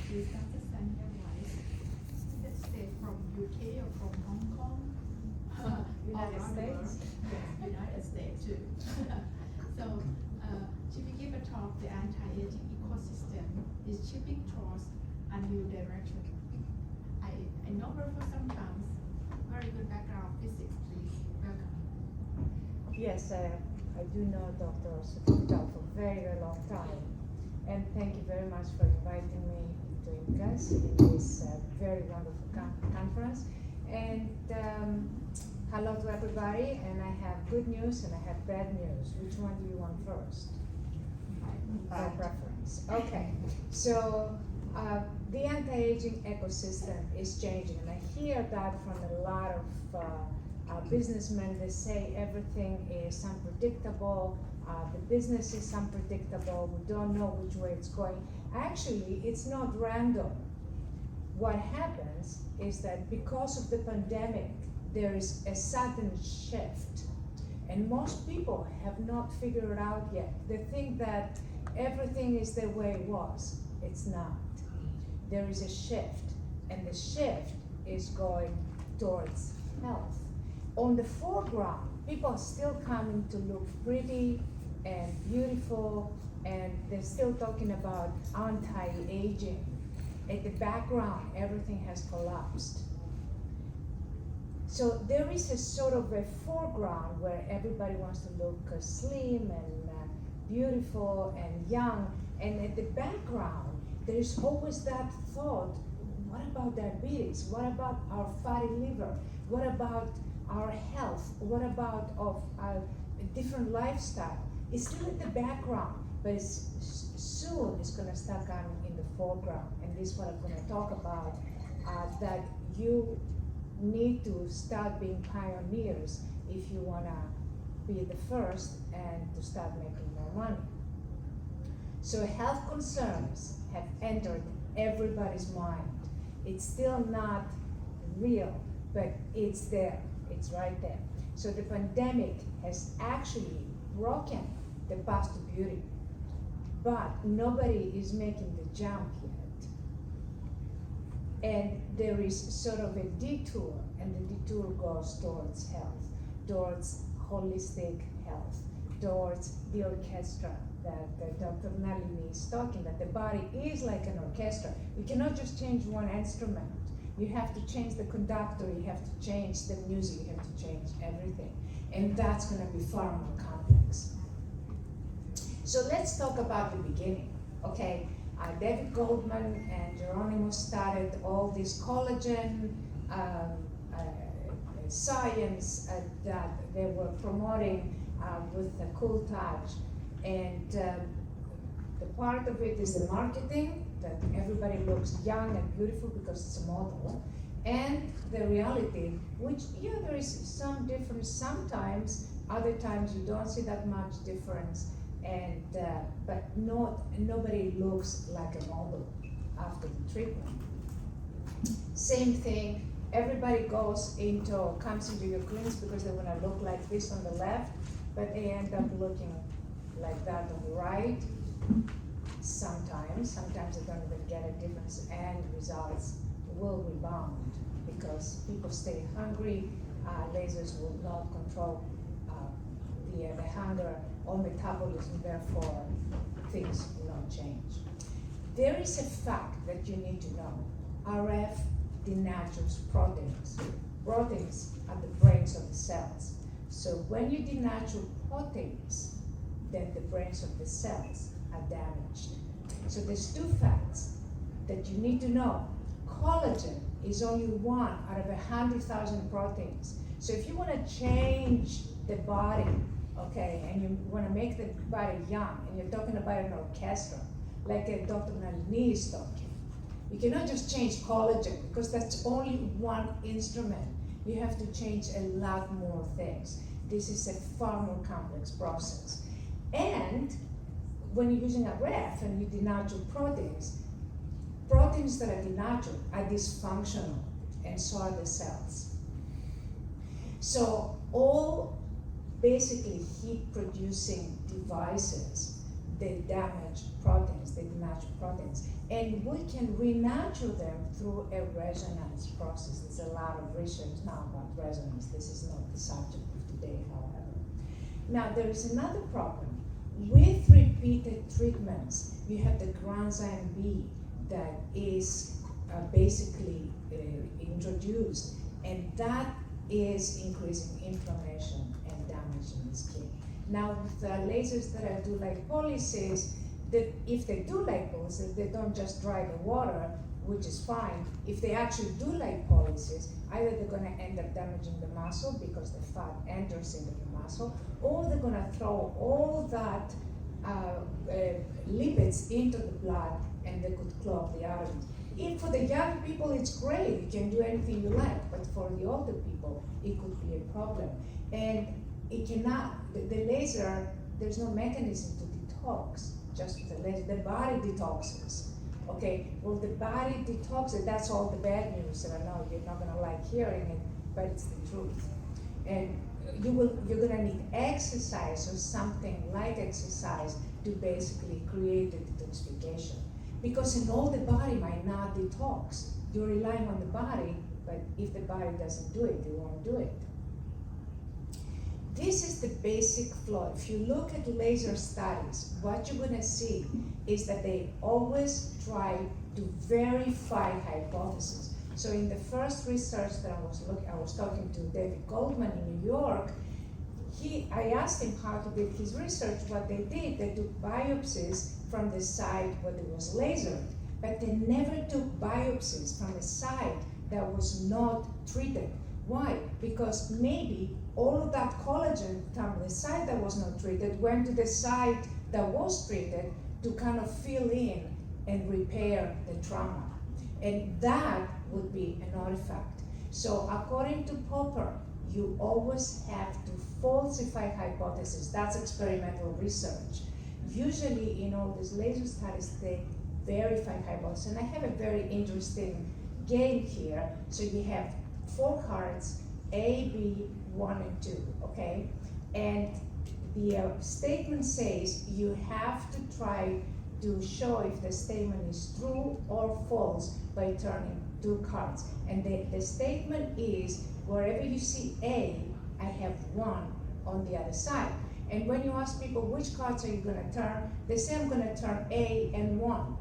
is Dr. Xanya State from UK or from Hong Kong? United States? Yes, United States too. So she will give a talk, the anti-aging ecosystem is shifting towards a new direction. I know her for some time. Very good background physics, please. Welcome. Yes, I do know Dr. Sofra for a very, very long time. And thank you very much for inviting me to IMCAS in this very wonderful conference. And hello to everybody, and I have good news and I have bad news. Which one do you want first? By preference. Okay, so the anti-aging ecosystem is changing, and I hear that from a lot of businessmen. They say everything is unpredictable, the business is unpredictable, we don't know which way it's going. Actually, it's not random. What happens is that because of the pandemic, there is a sudden shift, and most people have not figured it out yet. They think that everything is the way it was. It's not. There is a shift, and the shift is going towards health. On the foreground, people are still coming to look pretty and beautiful, and they're still talking about anti-aging. At the background, everything has collapsed. So there is a sort of a foreground where everybody wants to look slim and beautiful and young, and at the background, there is always that thought, what about diabetes? What about our fatty liver? What about our health? What about a different lifestyle? It's still at the background, but soon it's going to start coming in the foreground. And this is what I'm going to talk about, that you need to start being pioneers if you want to be the first and to start making more money. So health concerns have entered everybody's mind. It's still not real, but it's there, it's right there. So the pandemic has actually broken the path to beauty, but nobody is making the jump yet. And there is sort of a detour, and the detour goes towards health, towards holistic health, towards the orchestra that Dr. Nalini is talking, that the body is like an orchestra. You cannot just change one instrument. You have to change the conductor, you have to change the music, you have to change everything. And that's going to be far more complex. So let's talk about the beginning, okay? David Goldman and Geronimo started all this collagen science that they were promoting with a cool touch. And the part of it is the marketing, that everybody looks young and beautiful because it's a model. And the reality, which, yeah, there is some difference sometimes, other times you don't see that much difference. And but nobody looks like a model after the treatment. Same thing, everybody comes into your clinics because they want to look like this on the left, but they end up looking like that on the right. Sometimes they don't even get a difference, and results will rebound because people stay hungry. Lasers will not control the hunger or metabolism, therefore things will not change. There is a fact that you need to know. RF denatures proteins. Proteins are the brains of the cells. So when you denature proteins, then the brains of the cells are damaged. So there's two facts that you need to know. Collagen is only one out of 100,000 proteins. So if you want to change the body, okay, and you want to make the body young, and you're talking about an orchestra, like Dr. Nalini is talking, you cannot just change collagen because that's only one instrument. You have to change a lot more things. This is a far more complex process. And when you're using a ref and you denature proteins that are denatured are dysfunctional, and so are the cells. So all basically heat-producing devices, they damage proteins, they denature proteins. And we can renatural them through a resonance process. There's a lot of research now about resonance. This is not the subject of today, however. Now, there is another problem. With repeated treatments, you have the granzyme B that is basically introduced, and that is increasing inflammation and damaging the skin. Now, with the lasers that I do lipolysis, that if they do lipolysis, they don't just dry the water, which is fine. If they actually do lipolysis, either they're going to end up damaging the muscle because the fat enters into the muscle, or they're going to throw all that lipids into the blood, and they could clog the arteries. If for the young people, it's great, you can do anything you like, but for the older people, it could be a problem. And it cannot, the laser, there's no mechanism to detox, just with the laser. The body detoxes. Okay, well, the body detoxes, that's all the bad news, and I know you're not gonna like hearing it, but it's the truth. And you're gonna need exercise or something like exercise to basically create the detoxification. Because an older body might not detox. You're relying on the body, but if the body doesn't do it, you won't do it. This is the basic flaw. If you look at laser studies, what you're gonna see is that they always try to verify hypotheses. So in the first research that I was talking to David Goldman in New York, I asked him how to do his research. What they did, they took biopsies from the site where there was laser, but they never took biopsies from a site that was not treated. Why? Because maybe all of that collagen from the site that was not treated went to the site that was treated to kind of fill in and repair the trauma. And that would be an artifact. So according to Popper, you always have to falsify hypotheses. That's experimental research. Usually in all these laser studies, they verify hypotheses. And I have a very interesting game here. So you have 4 cards, A, B, 1, and 2, okay? And the statement says you have to try to show if the statement is true or false by turning 2 cards. And the statement is, wherever you see A, I have 1 on the other side. And when you ask people which cards are you gonna turn, they say I'm gonna turn A and 1.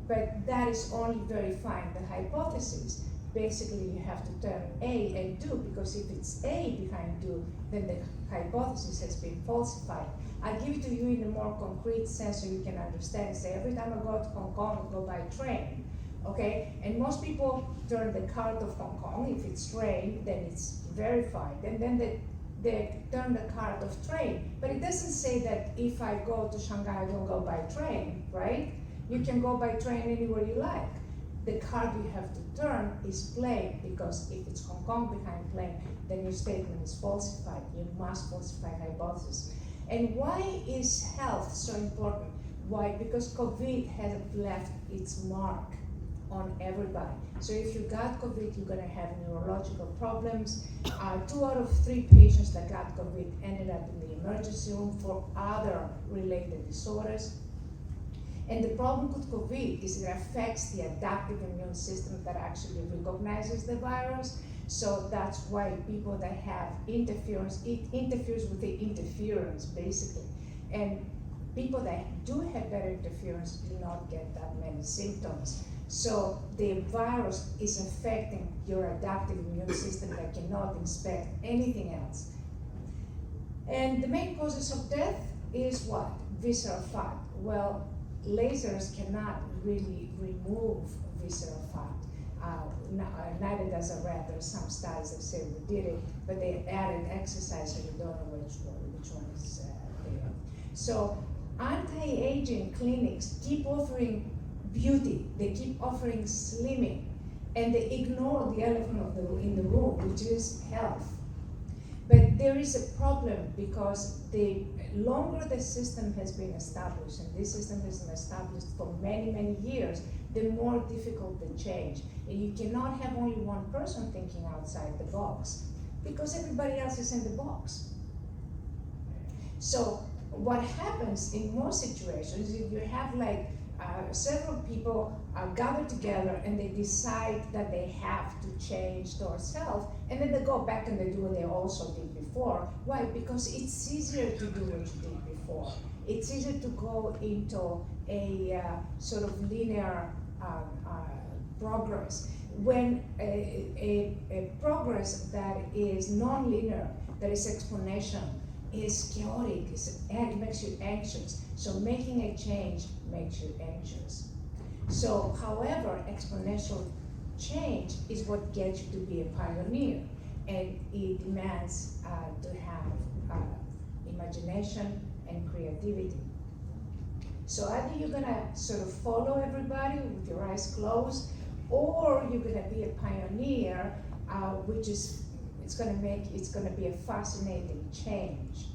But that is only verifying the hypothesis. Basically, you have to turn A and 2, because if it's A behind 2, then the hypothesis has been falsified. I'll give it to you in a more concrete sense so you can understand. Say, every time I go to Hong Kong, I go by train, okay? And most people turn the card of Hong Kong. If it's train, then it's verified. And then they turn the card of train. But it doesn't say that if I go to Shanghai, I don't go by train, right? You can go by train anywhere you like. The card you have to turn is plain, because if it's Hong Kong behind plain, then your statement is falsified. You must falsify hypothesis. And why is health so important? Why? Because COVID has left its mark on everybody. So if you got COVID, you're gonna have neurological problems. 2 out of 3 patients that got COVID ended up in the emergency room for other related disorders. And the problem with COVID is it affects the adaptive immune system that actually recognizes the virus. So that's why people that have interference, it interferes with the interference, basically. And people that do have better interference do not get that many symptoms. So the virus is affecting your adaptive immune system that cannot inspect anything else. And the main causes of death is what? Visceral fat. Well, lasers cannot really remove visceral fat. Neither does a rat. There are some studies that say we did it, but they added exercise, so you don't know which one is there. So anti-aging clinics keep offering beauty. They keep offering slimming, and they ignore the elephant in the room, which is health. But there is a problem, because the longer the system has been established, and this system has been established for many, many years, the more difficult the change. And you cannot have only one person thinking outside the box, because everybody else is in the box. So what happens in most situations is you have like several people gather together and they decide that they have to change themselves, and then they go back and they do what they also did before. Why? Because it's easier to do what you did before. It's easier to go into a sort of linear progress. When a progress that is non-linear, that is exponential, is chaotic, it makes you anxious. So making a change makes you anxious. So, however, exponential change is what gets you to be a pioneer, and it demands to have imagination and creativity. So either you're gonna sort of follow everybody with your eyes closed, or you're gonna be a pioneer, which is it's gonna be a fascinating change.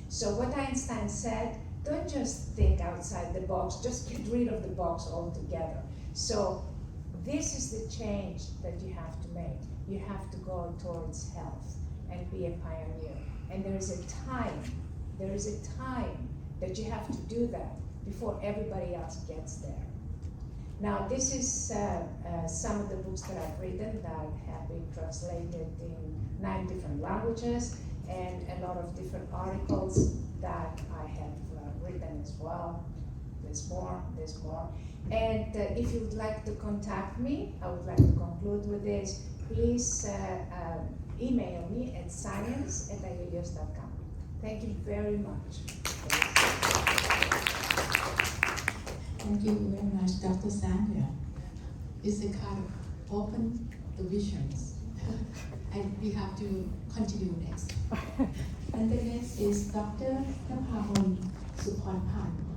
So what Einstein said, don't just think outside the box, just get rid of the box altogether. So this is the change that you have to make. You have to go towards health and be a pioneer. And there is a time that you have to do that before everybody else gets there. Now, this is some of the books that I've written that have been translated in 9 different languages, and a lot of different articles that I have written as well. There's more. And if you'd like to contact me, I would like to conclude with this, please email me at science@iellios.com. Thank you very much. Thank you very much, Dr. Xanya. It's a kind of open the visions. And we have to continue next. And the next is Dr. Napahon Suphorpan.